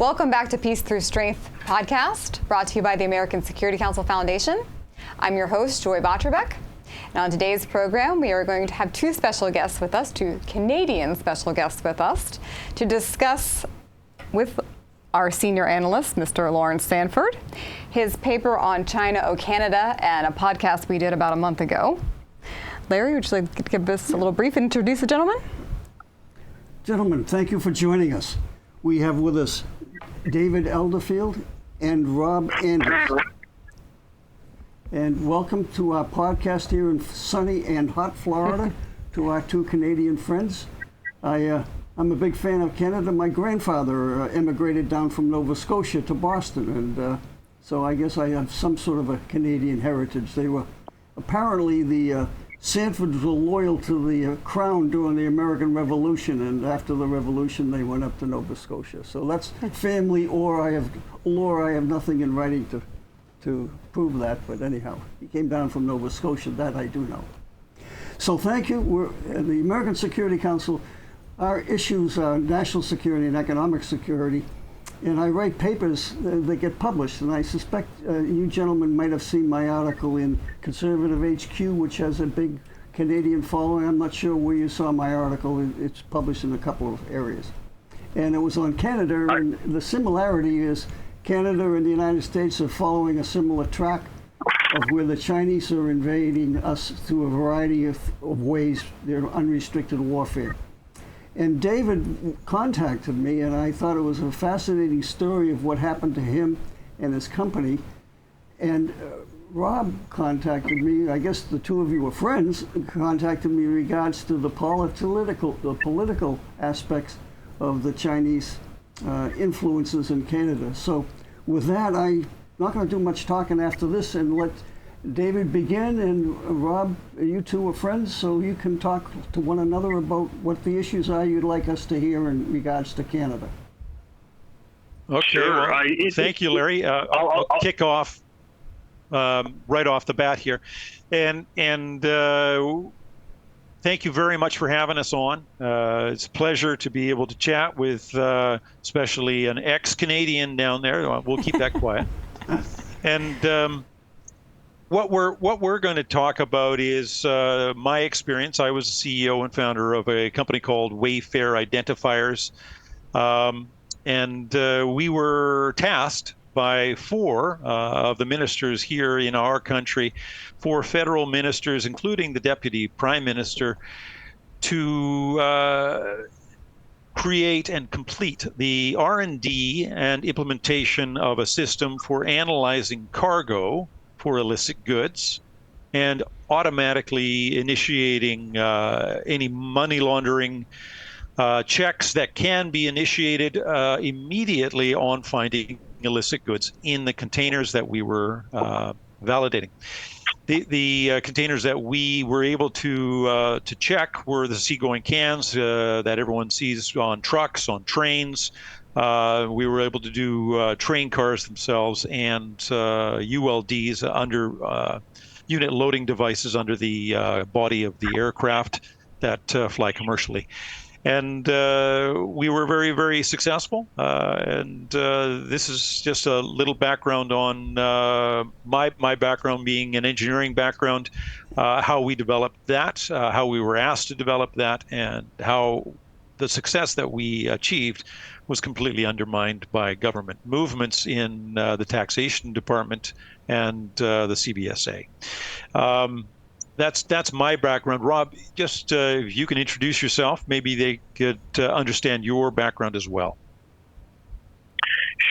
Welcome back to Peace Through Strength podcast, brought to you by the American Security Council Foundation. I'm your host, Joy Votrobek. And on today's program, we are going to have two special guests with us, two Canadian special guests with us, to discuss with our senior analyst, Mr. Laurence Sanford, his paper on China or Canada and a podcast we did about a month ago. Larry, would you like to give us a little brief and introduce the gentleman? Gentlemen, thank you for joining us. We have with us David Elderfield and Rob Andrews. And welcome to our podcast here in sunny and hot Florida to our two Canadian friends. I'm a big fan of Canada. My grandfather immigrated down from Nova Scotia to Boston, and so I guess I have some sort of a Canadian heritage. They were apparently the Sanfords were loyal to the crown during the American Revolution, and after the Revolution, they went up to Nova Scotia. So that's family, or I have nothing in writing to prove that. But anyhow, he came down from Nova Scotia. That I do know. So thank you. We're at the American Security Council. Our issues are national security and economic security, and I write papers that get published, and I suspect you gentlemen might have seen my article in Conservative HQ, which has a big Canadian following. I'm not sure where you saw my article. It's published in a couple of areas. And it was on Canada, and the similarity is Canada and the United States are following a similar track of where the Chinese are invading us through a variety of ways. They're unrestricted warfare. And David contacted me, and I thought it was a fascinating story of what happened to him and his company. And Rob contacted me, I guess the two of you were friends, contacted me in regards to the political aspects of the Chinese influences in Canada. So with that, I'm not going to do much talking after this and let David begin, and Rob, you two are friends, so you can talk to one another about what the issues are you'd like us to hear in regards to Canada. Okay, sure. Well, thank you, Larry. I'll kick off right off the bat here, and thank you very much for having us on. It's a pleasure to be able to chat with, especially an ex-Canadian down there. We'll keep that quiet, and. What we're going to talk about is my experience. I was the CEO and founder of a company called Wayfair Identifiers, and we were tasked by four of the ministers here in our country, four federal ministers, including the Deputy Prime Minister, to create and complete the R&D and implementation of a system for analyzing cargo for illicit goods and automatically initiating any money laundering checks that can be initiated immediately on finding illicit goods in the containers that we were validating. The containers that we were able to check were the seagoing cans that everyone sees on trucks, on trains. We were able to do train cars themselves and ULDs under unit loading devices under the body of the aircraft that fly commercially. And we were very, very successful. And this is just a little background on my background being an engineering background, how we developed that, how we were asked to develop that, and how the success that we achieved was completely undermined by government movements in the taxation department and the CBSA. That's my background. Rob, just if you can introduce yourself, maybe they could understand your background as well.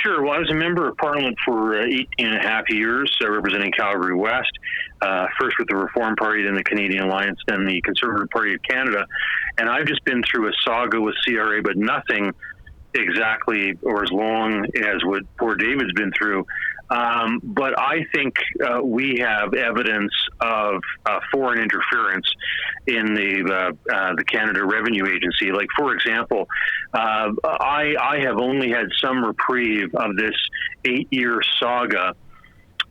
Sure. Well, I was a member of Parliament for 18 and a half years, representing Calgary West, first with the Reform Party, then the Canadian Alliance, then the Conservative Party of Canada. And I've just been through a saga with CRA, but nothing exactly or as long as what poor David's been through. But I think we have evidence of foreign interference in the Canada Revenue Agency. Like, for example, I have only had some reprieve of this 8-year saga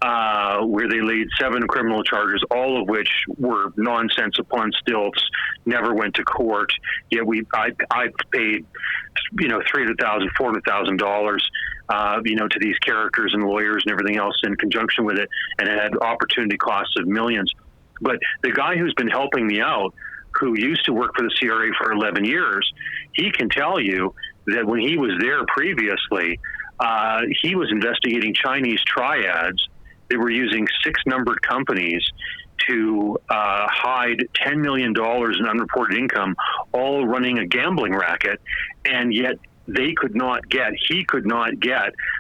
where they laid 7 criminal charges, all of which were nonsense upon stilts, never went to court. Yet I paid, $300,000, $400,000, to these characters and lawyers and everything else in conjunction with it, and it had opportunity costs of millions. But the guy who's been helping me out, who used to work for the CRA for 11 years, he can tell you that when he was there previously, he was investigating Chinese triads that were using 6-numbered companies to hide $10 million in unreported income, all running a gambling racket, and yet he could not get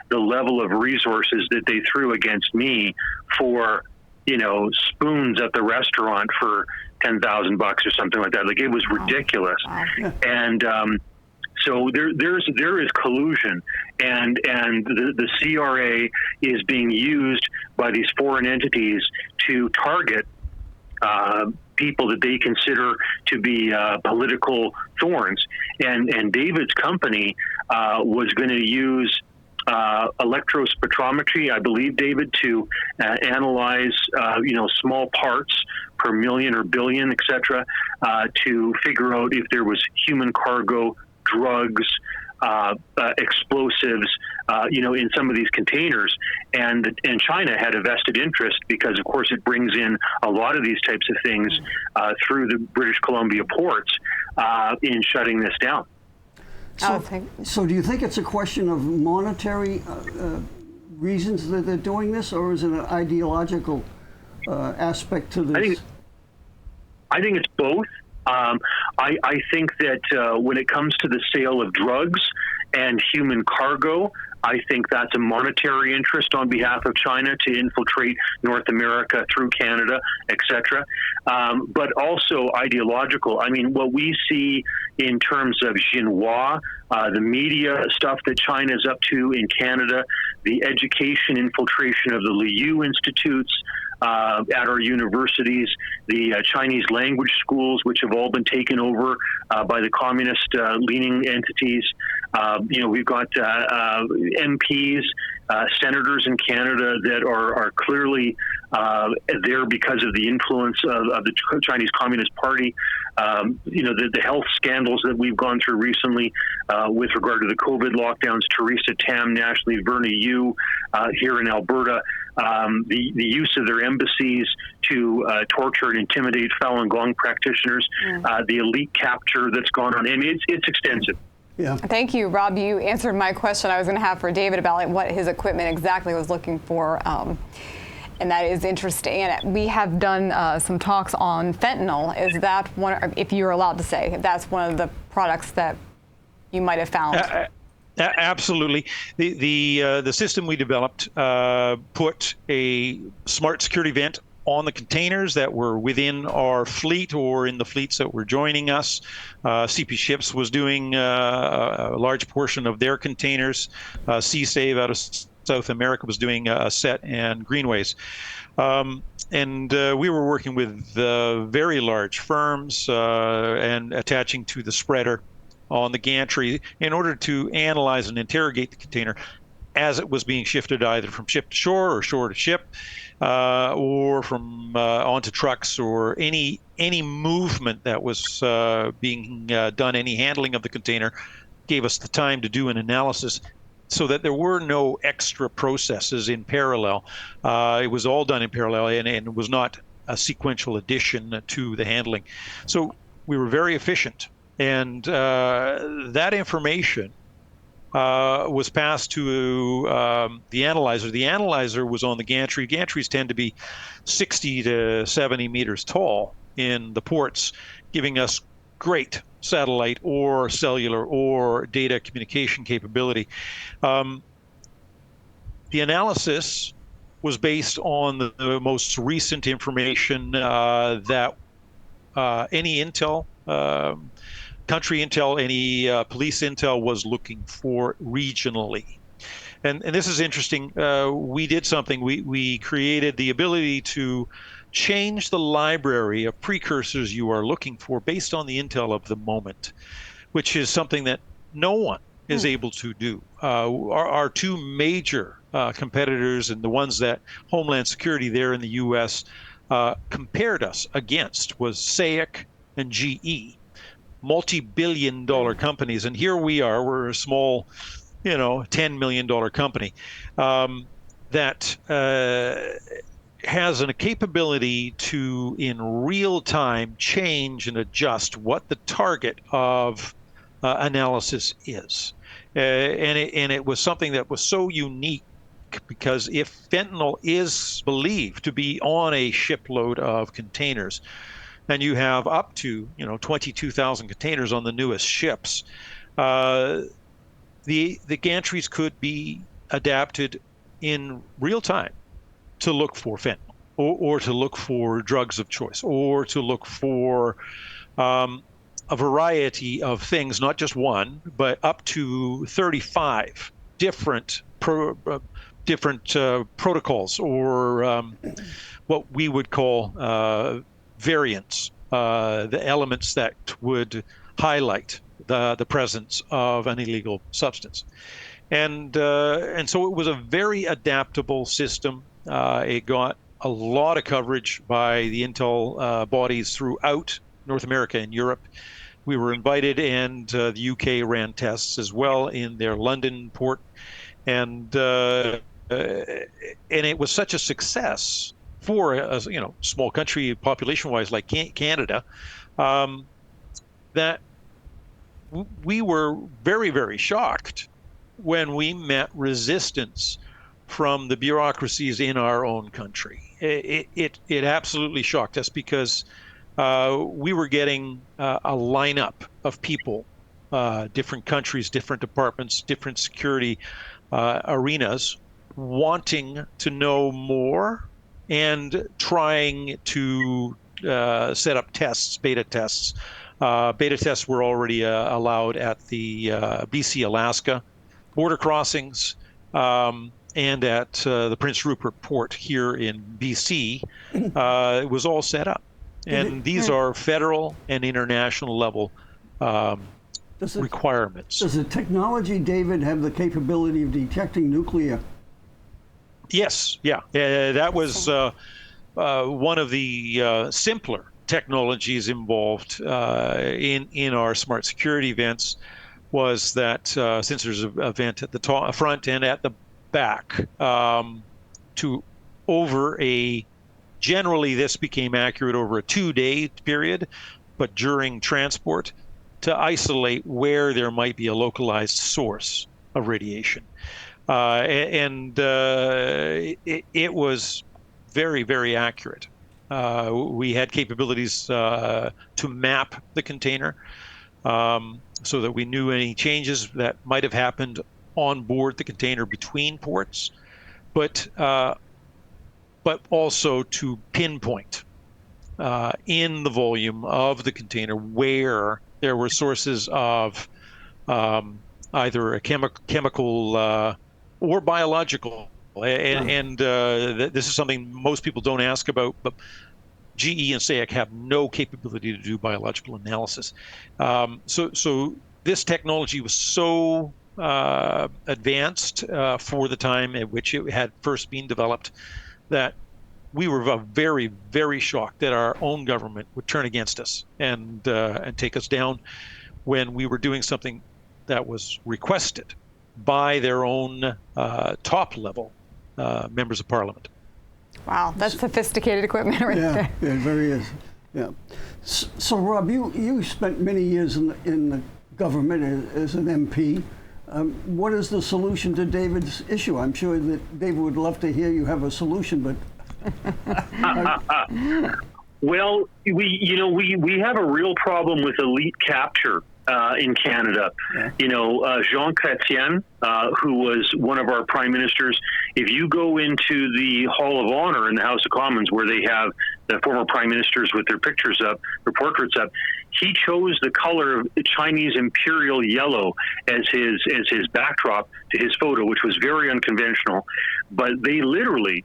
the level of resources that they threw against me for, spoons at the restaurant for $10,000 or something like that. Like, it was ridiculous. Wow. And so there is collusion, and the CRA is being used by these foreign entities to target people that they consider to be political thorns. And David's company was going to use electrospectrometry, I believe, David, to analyze small parts per million or billion, etc., to figure out if there was human cargo, drugs, explosives, in some of these containers. And China had a vested interest because, of course, it brings in a lot of these types of things through the British Columbia ports in shutting this down. So do you think it's a question of monetary reasons that they're doing this, or is it an ideological aspect to this? I think it's both. I think that when it comes to the sale of drugs and human cargo, I think that's a monetary interest on behalf of China to infiltrate North America through Canada, etc. But also ideological. I mean, what we see in terms of Xinhua, the media stuff that China is up to in Canada, the education infiltration of the Liu Institutes, at our universities, the Chinese language schools, which have all been taken over by the communist-leaning entities. We've got MPs, senators in Canada that are clearly there because of the influence of the Chinese Communist Party. The health scandals that we've gone through recently with regard to the COVID lockdowns, Theresa Tam nationally, Verna Yu here in Alberta, the use of their embassies to torture and intimidate Falun Gong practitioners, the elite capture that's gone on. I mean, it's extensive. Yeah. Thank you, Rob. You answered my question I was going to have for David about what his equipment exactly was looking for. And that is interesting. And we have done some talks on fentanyl. Is that one, if you're allowed to say, if that's one of the products that you might have found? Absolutely. The system we developed put a smart security vent on the containers that were within our fleet or in the fleets that were joining us. CP Ships was doing a large portion of their containers. Sea-Save out of South America was doing Set and Greenways. And we were working with very large firms and attaching to the spreader on the gantry in order to analyze and interrogate the container as it was being shifted either from ship to shore or shore to ship, or from onto trucks, or any movement that was being done, any handling of the container, gave us the time to do an analysis so that there were no extra processes in parallel. It was all done in parallel, and it was not a sequential addition to the handling. So we were very efficient. And that information was passed to the analyzer. The analyzer was on the gantry. Gantries tend to be 60 to 70 meters tall in the ports, giving us great satellite or cellular or data communication capability. The analysis was based on the most recent information that any intel, country intel, any police intel was looking for regionally. And this is interesting. We did something. We created the ability to change the library of precursors you are looking for based on the intel of the moment, which is something that no one is able to do. Our two major competitors and the ones that Homeland Security there in the U.S. Compared us against was SAIC and GE, multi-billion-dollar companies. And here we are, we're a small, $10 million company that has a capability to, in real time, change and adjust what the target of analysis is. And it was something that was so unique, because if fentanyl is believed to be on a shipload of containers, and you have up to 22,000 containers on the newest ships, the gantries could be adapted in real time to look for fentanyl, or to look for drugs of choice, or to look for a variety of things, not just one, but up to 35 different protocols, or what we would call variants, the elements that would highlight the presence of an illegal substance. And so it was a very adaptable system. It got a lot of coverage by the intel bodies throughout North America and Europe. We were invited, and the UK ran tests as well in their London port. And it was such a success for a small country population-wise like Canada, that we were very, very shocked when we met resistance from the bureaucracies in our own country. It absolutely shocked us, because we were getting a lineup of people, different countries, different departments, different security arenas, wanting to know more and trying to set up tests, beta tests. Beta tests were already allowed at the BC Alaska border crossings, and at the Prince Rupert port here in BC. It was all set up. And these are federal and international level requirements. Does the technology, David, have the capability of detecting nuclear? Yes, yeah. That was one of the simpler technologies involved in our smart security events, was that since there's an event at the front and at the back, generally this became accurate over a 2-day period, but during transport, to isolate where there might be a localized source of radiation. It was very, very accurate. We had capabilities to map the container, so that we knew any changes that might have happened on board the container between ports, but also to pinpoint in the volume of the container where there were sources of either a chemical or biological. This is something most people don't ask about, but GE and SAIC have no capability to do biological analysis. So this technology was so advanced for the time at which it had first been developed, that we were very, very shocked that our own government would turn against us and take us down when we were doing something that was requested by their own top level members of parliament. Wow, that's sophisticated equipment right there. Yeah, it very is. Yeah. So Rob, you spent many years in the government as an MP. What is the solution to David's issue? I'm sure that David would love to hear you have a solution, but. Well, we have a real problem with elite capture in Canada. Yeah. Jean Chrétien, who was one of our prime ministers, if you go into the Hall of Honor in the House of Commons, where they have the former prime ministers with their pictures up, their portraits up, he chose the color of Chinese imperial yellow as his backdrop to his photo, which was very unconventional. But they literally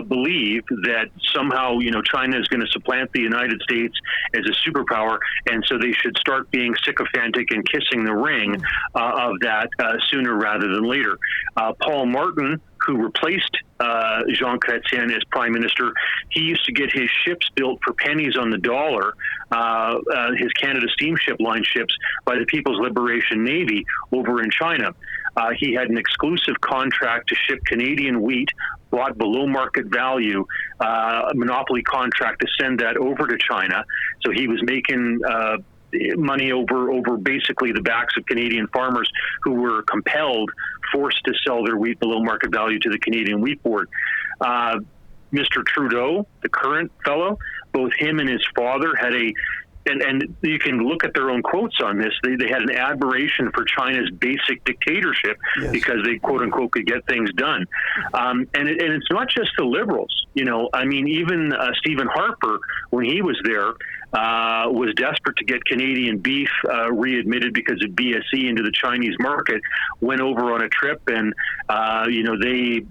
believe that somehow, China is going to supplant the United States as a superpower, and so they should start being sycophantic and kissing the ring of that sooner rather than later. Paul Martin, who replaced Jean Chrétien as prime minister, he used to get his ships built for pennies on the dollar, his Canada Steamship Line ships, by the People's Liberation Navy over in China. He had an exclusive contract to ship Canadian wheat bought below market value, a monopoly contract to send that over to China. So he was making money over basically the backs of Canadian farmers who were forced to sell their wheat below market value to the Canadian Wheat Board. Mr. Trudeau, the current fellow, both him and his father had and you can look at their own quotes on this. They had an admiration for China's basic dictatorship because they, quote unquote, could get things done. And it's not just the Liberals. I mean, even Stephen Harper, when he was there, was desperate to get Canadian beef readmitted because of BSE into the Chinese market, went over on a trip and, they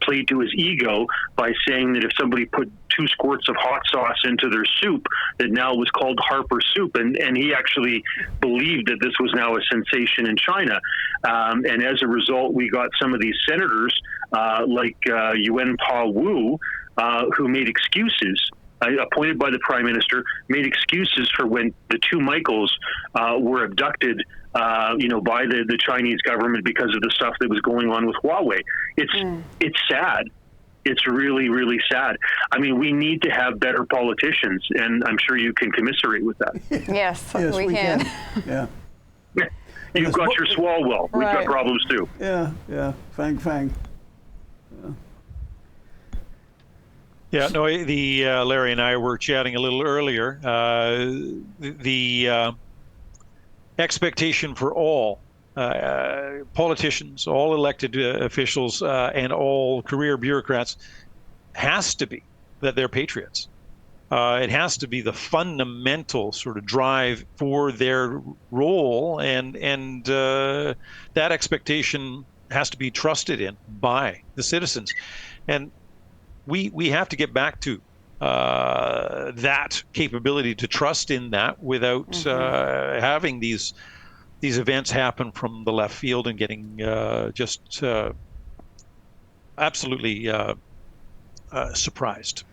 played to his ego by saying that if somebody put 2 squirts of hot sauce into their soup, that now was called Harper soup. And he actually believed that this was now a sensation in China. And as a result, we got some of these senators like Yuen Pa Wu, who made excuses, appointed by the prime minister, made excuses for when the 2 Michaels were abducted, by the Chinese government because of the stuff that was going on with Huawei. It's sad. It's really, really sad. I mean, we need to have better politicians, and I'm sure you can commiserate with that. Yes, we can. Yeah. You've got your Swalwell. We've got problems too. Yeah. Fang. Yeah, no, Larry and I were chatting a little earlier. The expectation for all politicians, all elected officials, and all career bureaucrats has to be that they're patriots. It has to be the fundamental sort of drive for their role, and that expectation has to be trusted in by the citizens. And we have to get back to that capability to trust in that without having these events happen from the left field and getting just absolutely surprised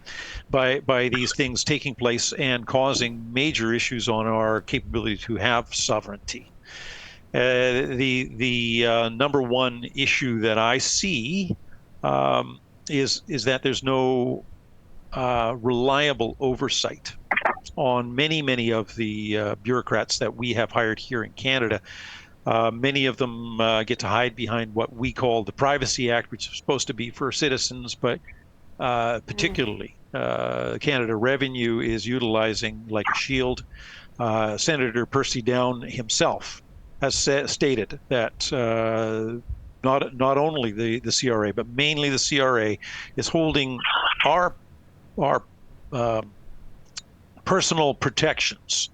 by these things taking place and causing major issues on our capability to have sovereignty. The number one issue that I see is that there's no reliable oversight on many of the bureaucrats that we have hired here in Canada. Many of them get to hide behind what we call the Privacy Act, which is supposed to be for citizens, but particularly Canada Revenue is utilizing like a shield. Senator Percy Down himself has stated that not only the CRA, but mainly the CRA is holding our personal protections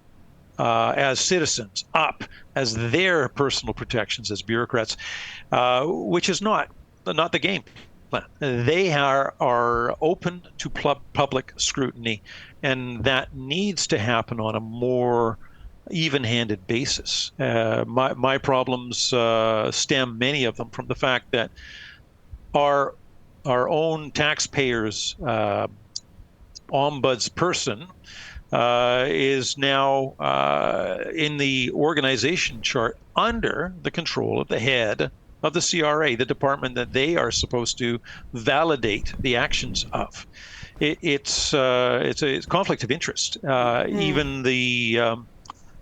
as citizens up as their personal protections as bureaucrats, which is not the game plan. They are open to public scrutiny, and that needs to happen on a more even-handed basis. My problems stem, many of them, from the fact that our own taxpayers' ombudsperson is now in the organization chart under the control of the head of the CRA, the department that they are supposed to validate the actions of. It's a conflict of interest. Even the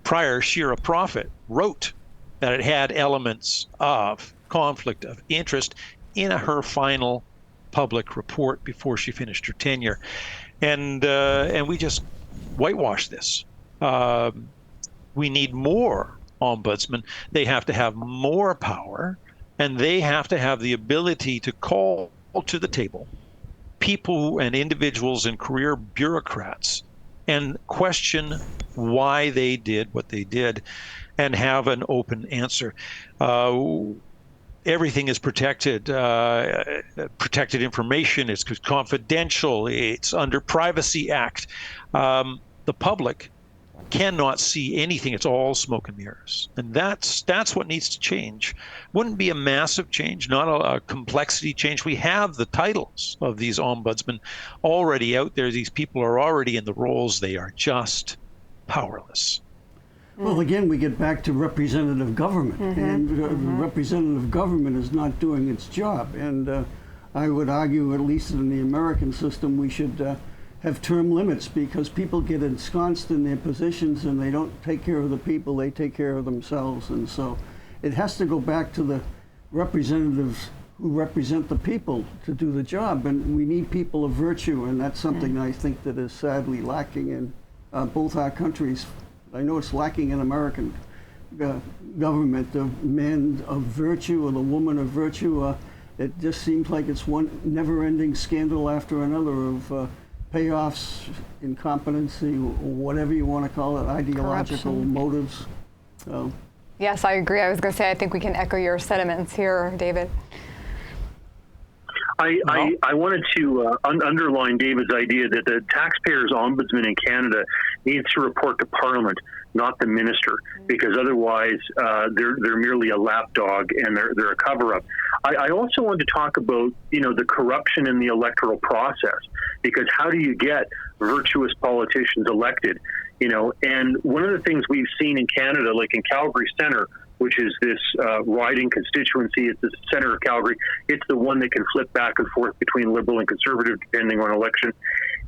prior Shira Prophet wrote that it had elements of conflict of interest in her final public report before she finished her tenure, and we just whitewash this. We need more ombudsmen. They have to have more power, and they have to have the ability to call to the table people and individuals and career bureaucrats and question why they did what they did and have an open answer. Everything is protected. Protected information is confidential. It's under Privacy Act. The public cannot see anything. It's all smoke and mirrors. And that's what needs to change. Wouldn't be a massive change, not a complexity change. We have the titles of these ombudsmen already out there. These people are already in the roles. They are just powerless. Well, again, we get back to representative government, and representative government is not doing its job. And I would argue, at least in the American system, we should have term limits, because people get ensconced in their positions and they don't take care of the people, they take care of themselves. And so it has to go back to the representatives who represent the people to do the job. And we need people of virtue, and that's something I think that is sadly lacking in both our countries. I know it's lacking in American government, the man of virtue or the woman of virtue. It just seems like it's one never-ending scandal after another of payoffs, incompetency, whatever you want to call it, ideological motives. Yes, I agree. I was going to say, I think we can echo your sentiments here, David. I wanted to underline David's idea that the taxpayers' ombudsman in Canada needs to report to Parliament, not the minister, because otherwise they're merely a lapdog and they're a cover-up. I also wanted to talk about the corruption in the electoral process, because how do you get virtuous politicians elected? And one of the things we've seen in Canada, like in Calgary Centre, which is this riding constituency. It's the center of Calgary. It's the one that can flip back and forth between Liberal and Conservative depending on election.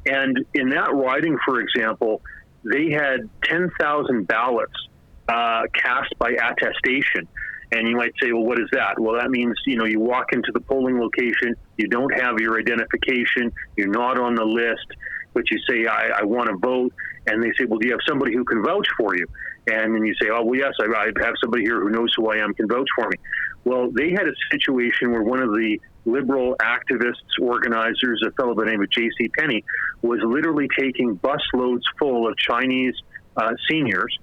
And in that riding, for example, they had 10,000 ballots cast by attestation. And you might say, well, what is that? Well, that means, you walk into the polling location, you don't have your identification, you're not on the list, but you say, I want to vote. And they say, well, do you have somebody who can vouch for you? And then you say, oh, well, yes, I have somebody here who knows who I am, can vouch for me. Well, they had a situation where one of the liberal activists, organizers, a fellow by the name of J.C. Penney, was literally taking busloads full of Chinese seniors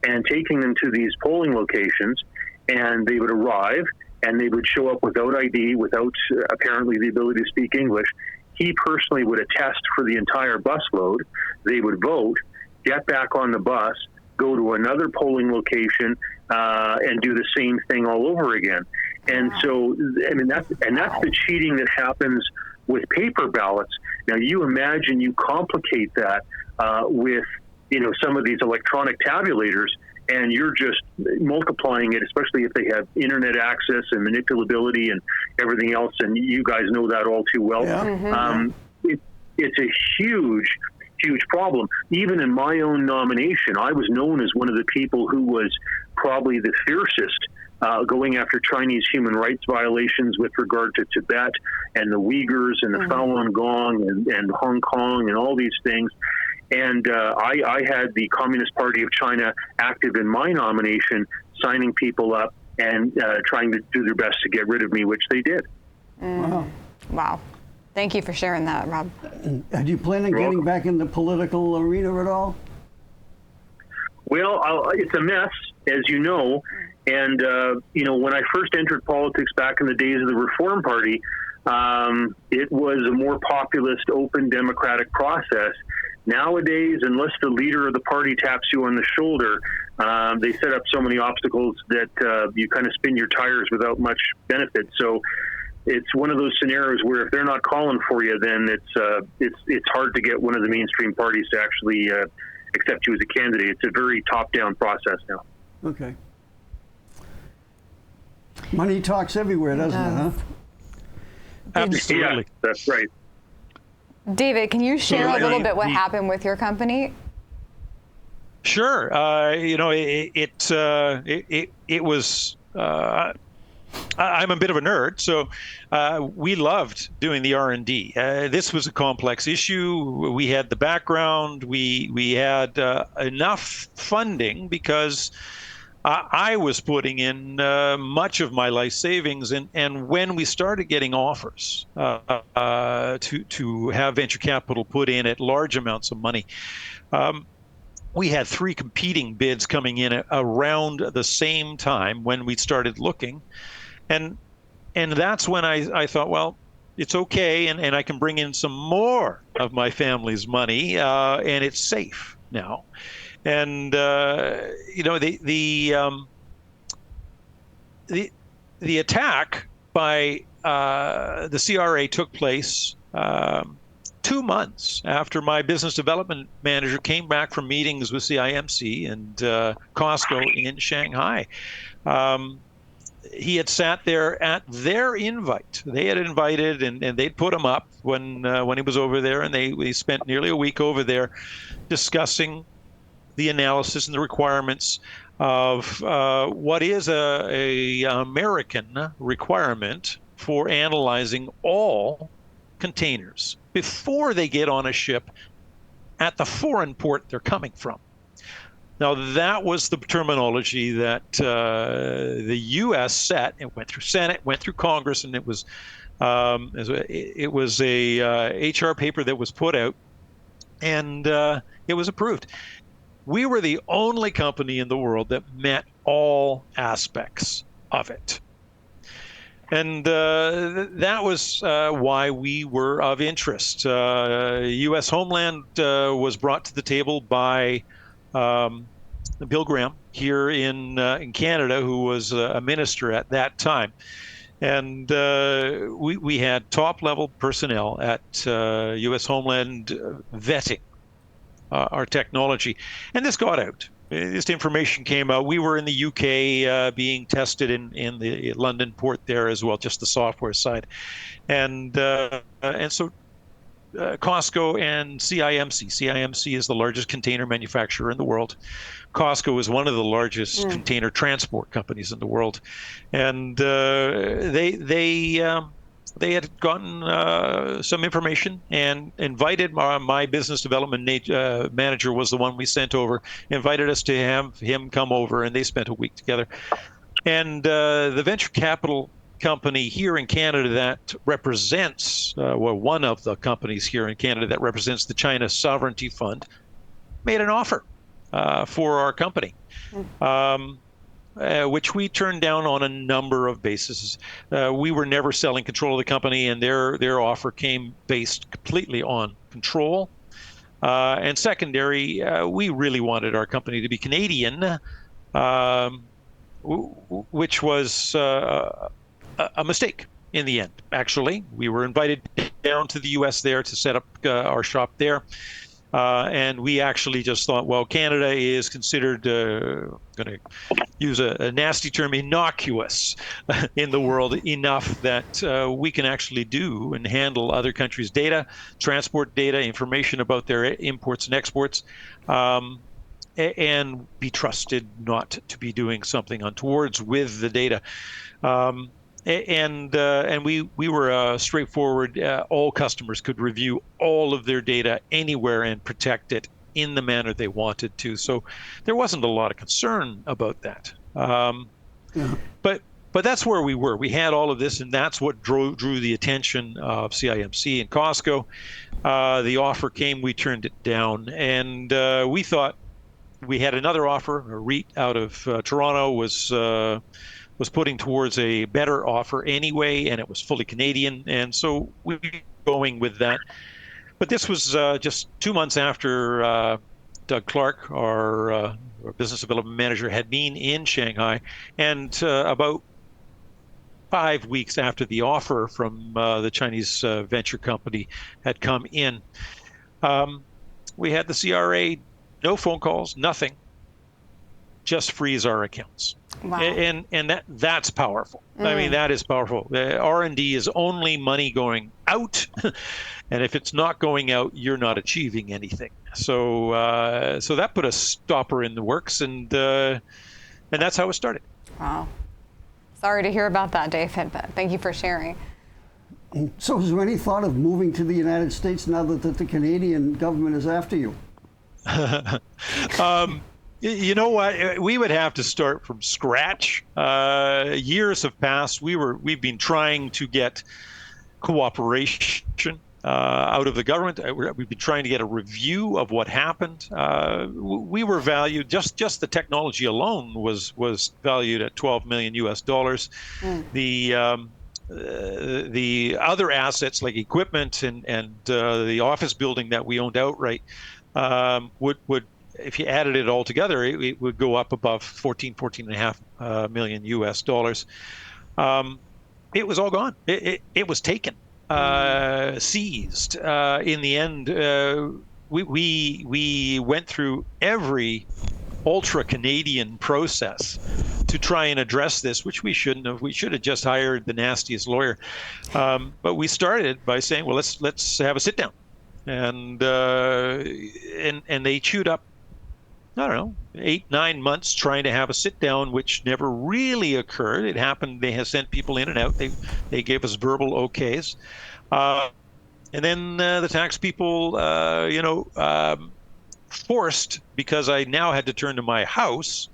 and taking them to these polling locations, and they would arrive and they would show up without ID, without apparently the ability to speak English. He personally would attest for the entire busload. They would vote, get back on the bus, go to another polling location, and do the same thing all over again. And so, that's the cheating that happens with paper ballots. Now, you imagine you complicate that with some of these electronic tabulators, and you're just multiplying it, especially if they have internet access and manipulability and everything else. And you guys know that all too well. Yeah. It's a huge problem. Even in my own nomination, I was known as one of the people who was probably the fiercest going after Chinese human rights violations with regard to Tibet and the Uyghurs and the Falun Gong and Hong Kong and all these things. And I had the Communist Party of China active in my nomination, signing people up and trying to do their best to get rid of me, which they did. Wow. Thank you for sharing that, Rob. Do you plan on getting back in the political arena at all? Well, it's a mess, as you know. And, when I first entered politics back in the days of the Reform Party, it was a more populist, open, democratic process. Nowadays, unless the leader of the party taps you on the shoulder, they set up so many obstacles that you kind of spin your tires without much benefit. So it's one of those scenarios where if they're not calling for you, then it's hard to get one of the mainstream parties to actually accept you as a candidate. It's a very top-down process now. Okay. Money talks everywhere, doesn't it, huh? Absolutely. Yeah, that's right. David, can you share a little bit what happened with your company? Sure. It was. I'm a bit of a nerd, so we loved doing the R&D. This was a complex issue. We had the background. We had enough funding because I was putting in much of my life savings, and when we started getting offers to have venture capital put in at large amounts of money, we had 3 competing bids coming in around the same time when we started looking, and that's when I thought, well, it's okay, and I can bring in some more of my family's money, and it's safe now. And the attack by the CRA took place 2 months after my business development manager came back from meetings with CIMC and Costco in Shanghai. He had sat there at their invite. They had invited, and they'd put him up when he was over there, and we spent nearly a week over there discussing the analysis and the requirements of what is a American requirement for analyzing all containers before they get on a ship at the foreign port they're coming from. Now, that was the terminology that the U.S. set. It went through Senate, went through Congress, and it was a HR paper that was put out, and it was approved. We were the only company in the world that met all aspects of it. And that was why we were of interest. U.S. Homeland was brought to the table by Bill Graham here in Canada, who was a minister at that time. And we had top-level personnel at U.S. Homeland vetting our technology. And this got out. This information came out. We were in the UK being tested in the London port there as well, just the software side. And so Costco and CIMC. CIMC is the largest container manufacturer in the world. Costco is one of the largest container transport companies in the world. And they had gotten some information and invited my business development manager was the one we sent over, invited us to have him come over, and they spent a week together. And the venture capital company here in Canada that represents, one of the companies here in Canada that represents the China Sovereignty Fund, made an offer for our company. Which we turned down on a number of bases. We were never selling control of the company, and their offer came based completely on control. And secondary, we really wanted our company to be Canadian, which was a mistake in the end, actually. We were invited down to the U.S. there to set up our shop there. And we actually just thought, well, Canada is considered, going to use a nasty term, innocuous in the world enough that we can actually do and handle other countries' data, transport data, information about their imports and exports, and be trusted not to be doing something untowards with the data. And we were straightforward. All customers could review all of their data anywhere and protect it in the manner they wanted to. So there wasn't a lot of concern about that. But that's where we were. We had all of this, and that's what drew the attention of CIMC and Costco. The offer came, we turned it down, and we thought we had another offer. A REIT out of Toronto was putting towards a better offer anyway, and it was fully Canadian, and so we were going with that. But this was just 2 months after Doug Clark, our business development manager, had been in Shanghai, and about 5 weeks after the offer from the Chinese venture company had come in. We had the CRA, no phone calls, nothing, just freeze our accounts. Wow. And that's powerful. I mean, that is powerful. R&D is only money going out, and if it's not going out, you're not achieving anything. So that put a stopper in the works, and that's how it started. Wow. Sorry to hear about that, David, but thank you for sharing. So is there any thought of moving to the United States now that the Canadian government is after you? You know what? We would have to start from scratch. Years have passed. We've been trying to get cooperation out of the government. We've been trying to get a review of what happened. We were valued, just the technology alone was valued at $12 million US. The other assets like equipment and the office building that we owned outright would if you added it all together, it would go up above 14.5 million US dollars. It was all gone. It was taken, seized. In the end, we went through every ultra-Canadian process to try and address this, which we shouldn't have. We should have just hired the nastiest lawyer. But we started by saying, well, let's have a sit down, and they chewed up, I don't know, 8-9 months trying to have a sit down, which never really occurred. It happened. They have sent people in and out. They gave us verbal okays, and then the tax people, forced, because I now had to turn to my house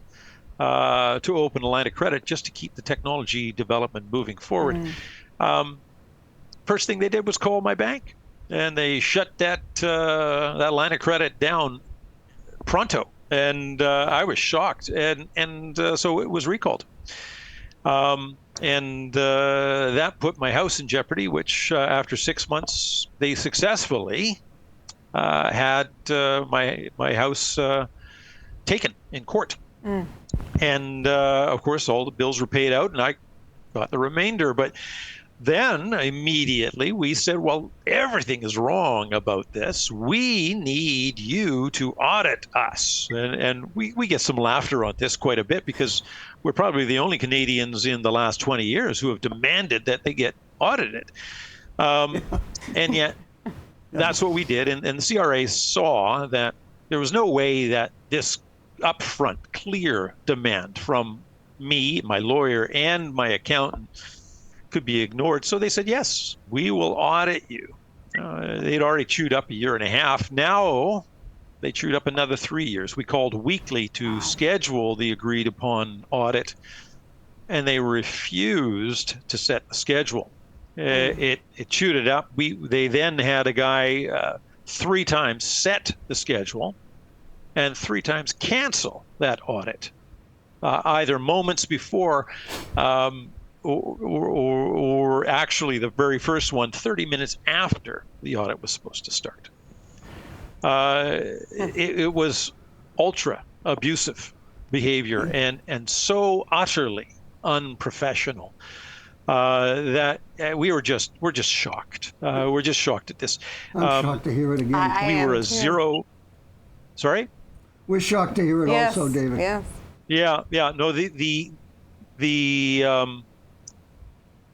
to open a line of credit just to keep the technology development moving forward. First thing they did was call my bank, and they shut that line of credit down pronto. And I was shocked, and so it was recalled. And that put my house in jeopardy, which after 6 months, they successfully had my house taken in court. And of course, all the bills were paid out, and I got the remainder. But then immediately we said, well, everything is wrong about this. We need you to audit us. And we get some laughter on this quite a bit, because we're probably the only Canadians in the last 20 years who have demanded that they get audited. And yet that's what we did. And the CRA saw that there was no way that this upfront clear demand from me, my lawyer, and my accountant could be ignored. So they said, yes, we will audit you. They'd already chewed up 1.5 years. Now they chewed up another 3 years. We called weekly to schedule the agreed upon audit, and they refused to set the schedule. It chewed it up. They then had a guy 3 times set the schedule and 3 times cancel that audit, either moments before or actually the very first one 30 minutes after the audit was supposed to start. It was ultra abusive behavior and so utterly unprofessional that we're just shocked. We're just shocked at this. I'm shocked to hear it again. We were a zero. Sorry? We're shocked to hear it also, David. Yes. Yeah. No, the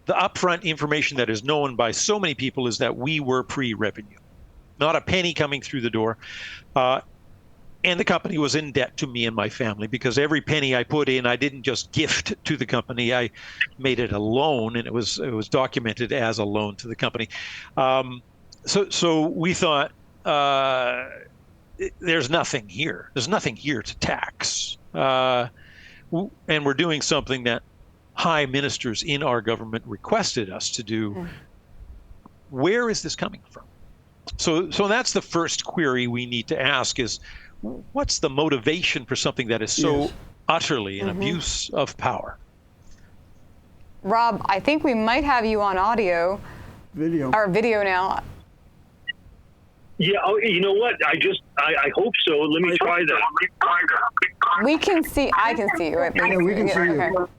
upfront information that is known by so many people is that we were pre-revenue, not a penny coming through the door. And the company was in debt to me and my family, because every penny I put in, I didn't just gift to the company. I made it a loan, and it was documented as a loan to the company. So we thought, there's nothing here. There's nothing here to tax. And we're doing something that high ministers in our government requested us to do. Where is this coming from? So that's the first query we need to ask is, what's the motivation for something that is so utterly an abuse of power? Rob, I think we might have you on video now. Yeah, you know what? I hope so. Let me try that. We can see, I can see you. Right? Yeah, we can see you.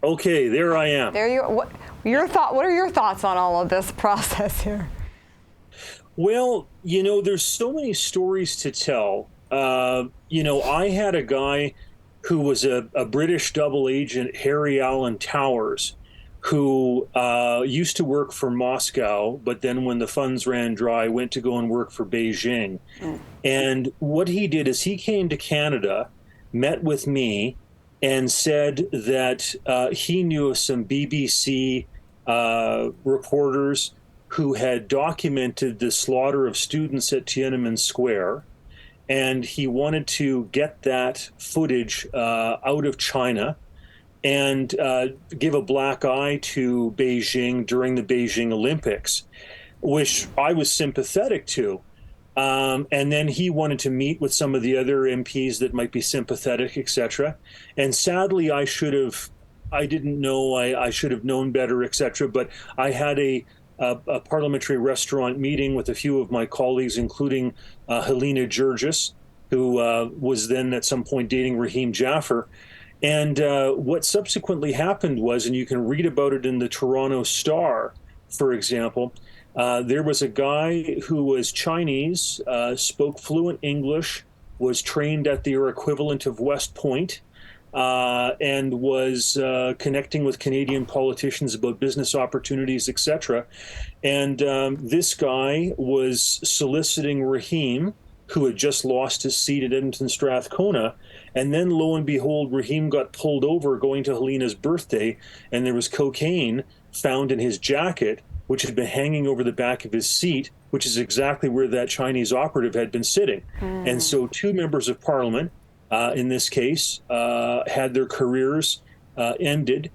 Okay, there I am. There you are. What are your thoughts on all of this process here? Well, there's so many stories to tell. I had a guy who was a British double agent, Harry Allen Towers, who used to work for Moscow, but then when the funds ran dry, went to go and work for Beijing. And what he did is he came to Canada, met with me, and said that he knew of some BBC reporters who had documented the slaughter of students at Tiananmen Square, and he wanted to get that footage out of China and give a black eye to Beijing during the Beijing Olympics, which I was sympathetic to. And then he wanted to meet with some of the other MPs that might be sympathetic, etc. And sadly, I didn't know, I should have known better, etc. But I had a a parliamentary restaurant meeting with a few of my colleagues, including Helena Georgis, who was then at some point dating Raheem Jaffer. And what subsequently happened was, and you can read about it in the Toronto Star, for example, there was a guy who was Chinese, spoke fluent English, was trained at their equivalent of West Point, and was connecting with Canadian politicians about business opportunities, etc. And this guy was soliciting Raheem, who had just lost his seat at Edmonton Strathcona. And then, lo and behold, Raheem got pulled over going to Helena's birthday, and there was cocaine found in his jacket, which had been hanging over the back of his seat, which is exactly where that Chinese operative had been sitting. And so 2 members of parliament, in this case, had their careers ended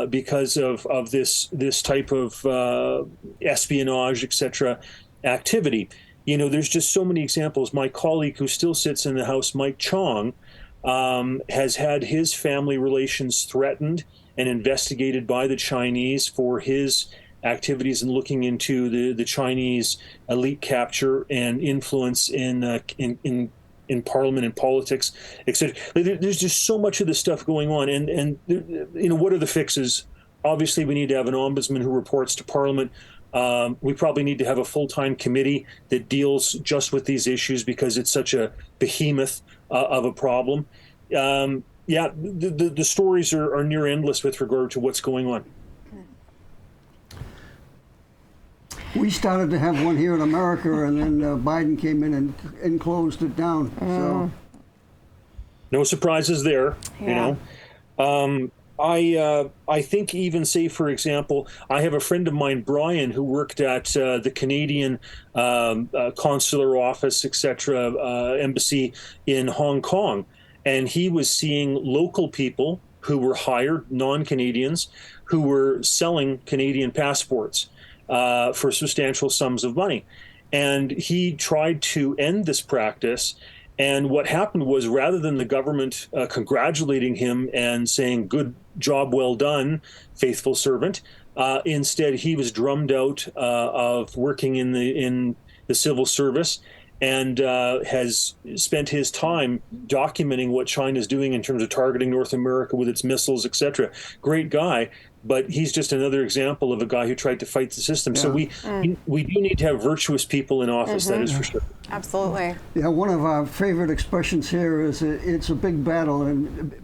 because of this type of espionage, etc. activity. You know, there's just so many examples. My colleague who still sits in the House, Mike Chong, has had his family relations threatened and investigated by the Chinese for his activities in looking into the Chinese elite capture and influence in Parliament and politics, etc. There's just so much of this stuff going on. And you know, what are the fixes? Obviously, we need to have an ombudsman who reports to Parliament. We probably need to have a full-time committee that deals just with these issues because it's such a behemoth of a problem. Yeah, the stories are near endless with regard to what's going on. We started to have one here in America, and then Biden came in and closed it down. So no surprises there, Yeah. you know. I think even, say, for example, I have a friend of mine, Brian, who worked at the Canadian consular office, etc., embassy in Hong Kong. And he was seeing local people who were hired, non-Canadians, who were selling Canadian passports for substantial sums of money. And he tried to end this practice. And what happened was, rather than the government congratulating him and saying, "Good job, well done, faithful servant," instead he was drummed out of working in the civil service, and has spent his time documenting what China's doing in terms of targeting North America with its missiles, etc. Great guy, but he's just another example of a guy who tried to fight the system. Yeah. So we do need to have virtuous people in office, that is for sure. Absolutely. Yeah, one of our favorite expressions here is it's a big battle,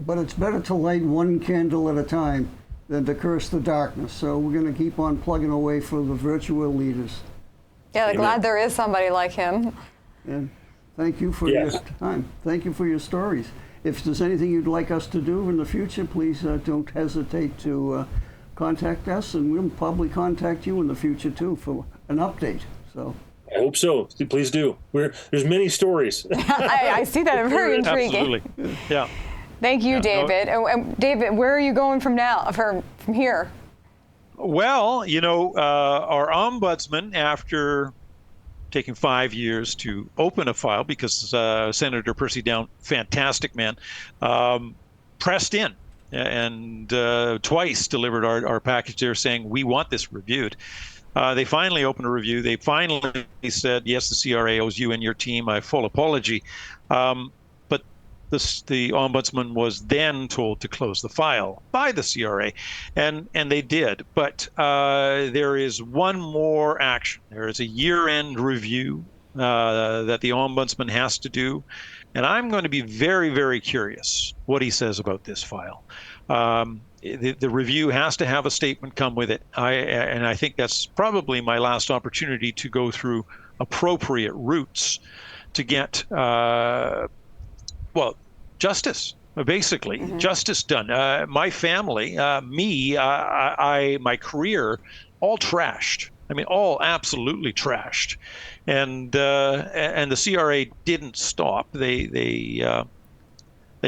but it's better to light one candle at a time than to curse the darkness. So we're going to keep on plugging away for the virtual leaders. Yeah, Amen. Glad there is somebody like him. And thank you for your time. Thank you for your stories. If there's anything you'd like us to do in the future, please don't hesitate to contact us, and we'll probably contact you in the future too for an update. So I hope so. Please do. There's many stories. I see that. Very intriguing. Absolutely. Yeah. Thank you, David. And David, where are you going from now? From here? Well, you know, our ombudsman, after taking 5 years to open a file, because Senator Percy Down, fantastic man, pressed in and twice delivered our package there saying, we want this reviewed. They finally opened a review. They finally said, yes, the CRA owes you and your team a full apology. But the ombudsman was then told to close the file by the CRA, and they did. But there is one more action. There is a year-end review that the ombudsman has to do, and I'm going to be very, very curious what he says about this file. The review has to have a statement come with it. And I think that's probably my last opportunity to go through appropriate routes to get, justice, basically, justice done. My family, my career, all trashed. I mean, all absolutely trashed. And the CRA didn't stop. They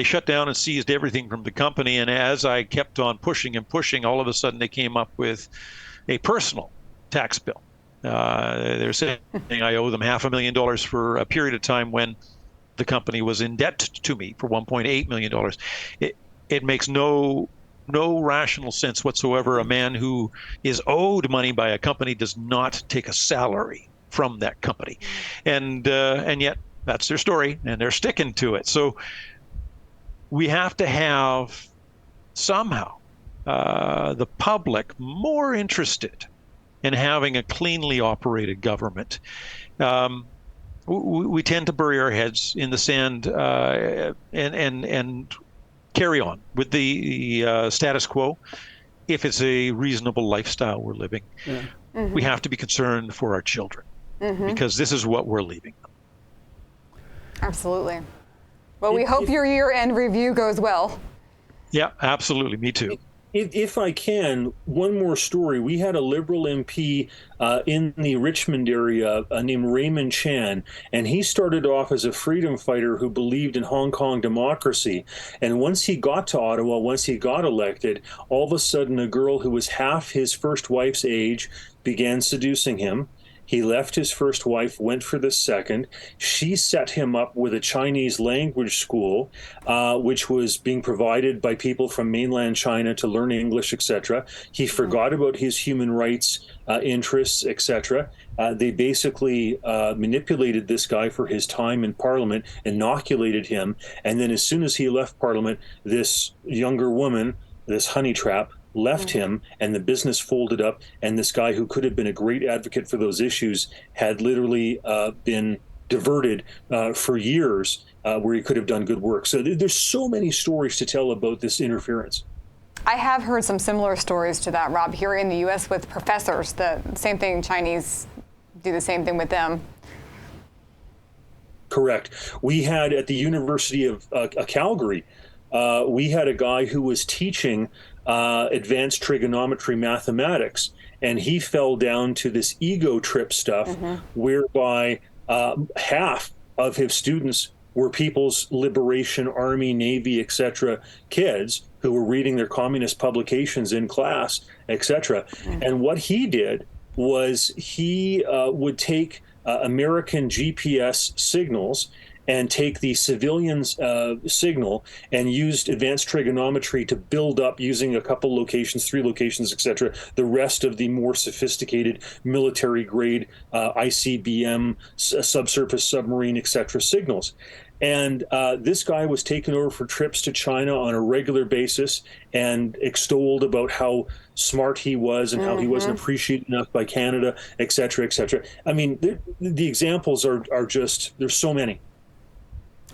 shut down and seized everything from the company. And as I kept on pushing and pushing, all of a sudden they came up with a personal tax bill. They're saying I owe them $500,000 for a period of time when the company was in debt to me for $1.8 million. It makes no no rational sense whatsoever. A man who is owed money by a company does not take a salary from that company, and yet that's their story, and they're sticking to it. So we have to have somehow the public more interested in having a cleanly operated government. We tend to bury our heads in the sand and carry on with the status quo if it's a reasonable lifestyle we're living. Yeah. Mm-hmm. We have to be concerned for our children, because this is what we're leaving them. Absolutely. Well, we hope your year-end review goes well. Yeah, absolutely. Me too. If I can, one more story. We had a Liberal MP in the Richmond area named Raymond Chan, and he started off as a freedom fighter who believed in Hong Kong democracy. And once he got to Ottawa, once he got elected, all of a sudden a girl who was half his first wife's age began seducing him. He left his first wife, went for the second. She set him up with a Chinese language school, which was being provided by people from mainland China to learn English, etc. He forgot about his human rights interests, etc. They basically manipulated this guy for his time in Parliament, inoculated him, and then as soon as he left Parliament, this younger woman, this honey trap, left him, and the business folded up, and this guy who could have been a great advocate for those issues had literally been diverted for years where he could have done good work. So there's so many stories to tell about this interference. I have heard some similar stories to that, Rob, here in the U.S. with professors. The same thing, Chinese do the same thing with them. Correct. We had at the University of Calgary, we had a guy who was teaching advanced trigonometry mathematics, and he fell down to this ego trip stuff, whereby half of his students were People's Liberation Army, Navy, etc. kids who were reading their communist publications in class, etc. And what he did was he would take American GPS signals and take the civilians' signal and used advanced trigonometry to build up, using a couple locations, 3 locations, etc., the rest of the more sophisticated military-grade ICBM, subsurface submarine, etc. signals. And this guy was taken over for trips to China on a regular basis and extolled about how smart he was and how he wasn't appreciated enough by Canada, etc., etc. I mean, the examples are just, there's so many.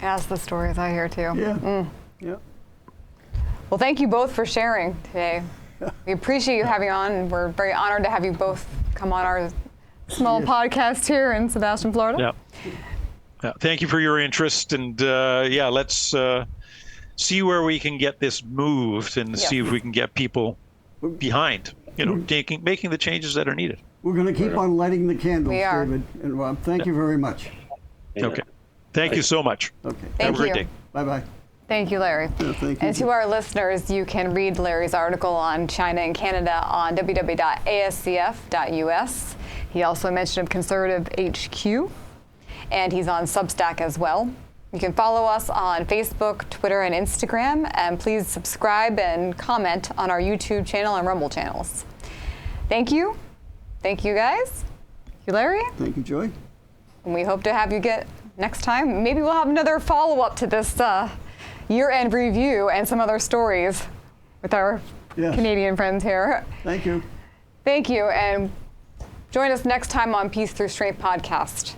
That's the stories I hear too. Yeah. Yeah. Well, thank you both for sharing today. We appreciate you having on, and we're very honored to have you both come on our small podcast here in Sebastian, Florida. Yeah. Thank you for your interest, and let's see where we can get this moved and see if we can get people behind, making the changes that are needed. We're going to keep on lighting the candles, We are. David and Rob. Thank you very much. Okay. Thank you so much. Okay. Have a great you. day. Bye-bye. Thank you, Larry. Yeah, thank you. And to our listeners, you can read Larry's article on China and Canada on www.ascf.us. He also mentioned Conservative HQ, and he's on Substack as well. You can follow us on Facebook, Twitter, and Instagram, and please subscribe and comment on our YouTube channel and Rumble channels. Thank you. Thank you, guys. Thank you, Larry. Thank you, Joy. And we hope to have you get next time. Maybe we'll have another follow-up to this year-end review and some other stories with our Canadian friends here. Thank you. Thank you, and join us next time on Peace Through Strength podcast.